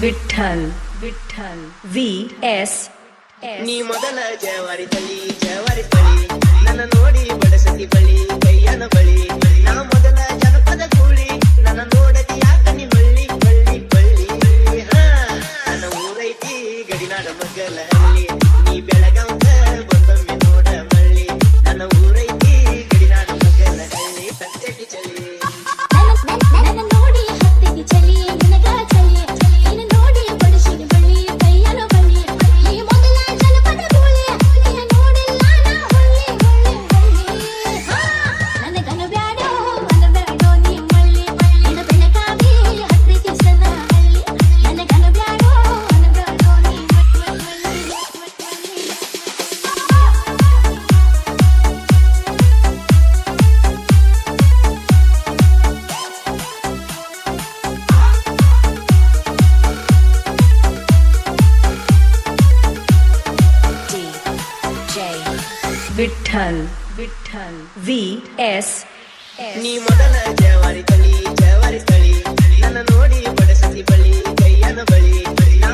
Vithal Vithal VS ನೀ ಮೊದಲ ಜವಾರಿ ತಳಿ ನನ್ನ ನೋಡಿ ಬಡಸತಿ ಬಳಿ ಕೈಯನ ಬಳಿ ನಾ ಮೊದಲ ಜನಪದ ಕೂಳಿ ನನ್ನ ನೋಡತಿ ಯಾಕ ನೀ ಬಳ್ಳಿ ಬಳ್ಳಿ ಬಳ್ಳಿ ನನ್ನ ಊರೈತಿ ಗಡಿನಾಡ ಮಗಲ ಹಳ್ಳಿ ನೀ ಬೆಳಗಾಂತ ಬಂದೊಮ್ಮೆ ನೋಡ ಮಳ್ಳಿ ನನ್ನ ಊರೈತಿ ಗಡಿನಾಡ ಮಗಲ ಹಳ್ಳಿ ಸತ್ಯಟಿ ಚಳಿ ನನ್ನ ನೋಡಿ ಹತ್ತಿಗೆ ಚಲಿ ನಿನಗ ಚಲಿ ನಿನ್ನ ನೋಡಿ ಬಡಸಿನ ಬಳಿ ಕೈಯನ ಬಳಿ ನೀ ಮೊದಲ ಜನಪದ ಕೂಳಿ ನಿನ್ನ ನೋಡಿಲ್ಲ ನಾ ಹೊಳ್ಳಿ ನನಗನು ಬ್ಯಾಡೋ ನೀ ಮಳ್ಳಿ ನಿನ್ನ ಬೆಳಕಾಗಿ ಹತ್ತಿಗೆ ಸನ ಹಳ್ಳಿ ನನಗನು ಬ್ಯಾಡೋ ನೀ ವಿಠಲ್ ವಿಠಲ್ VS ನೀ ಮೊದಲ ಜವಾರಿ ತಳಿ ನನ್ನ ನೋಡಿ ಬಡಸತಿ ಬಳಿ ಕೈಯನ ಬಳಿ ನಾ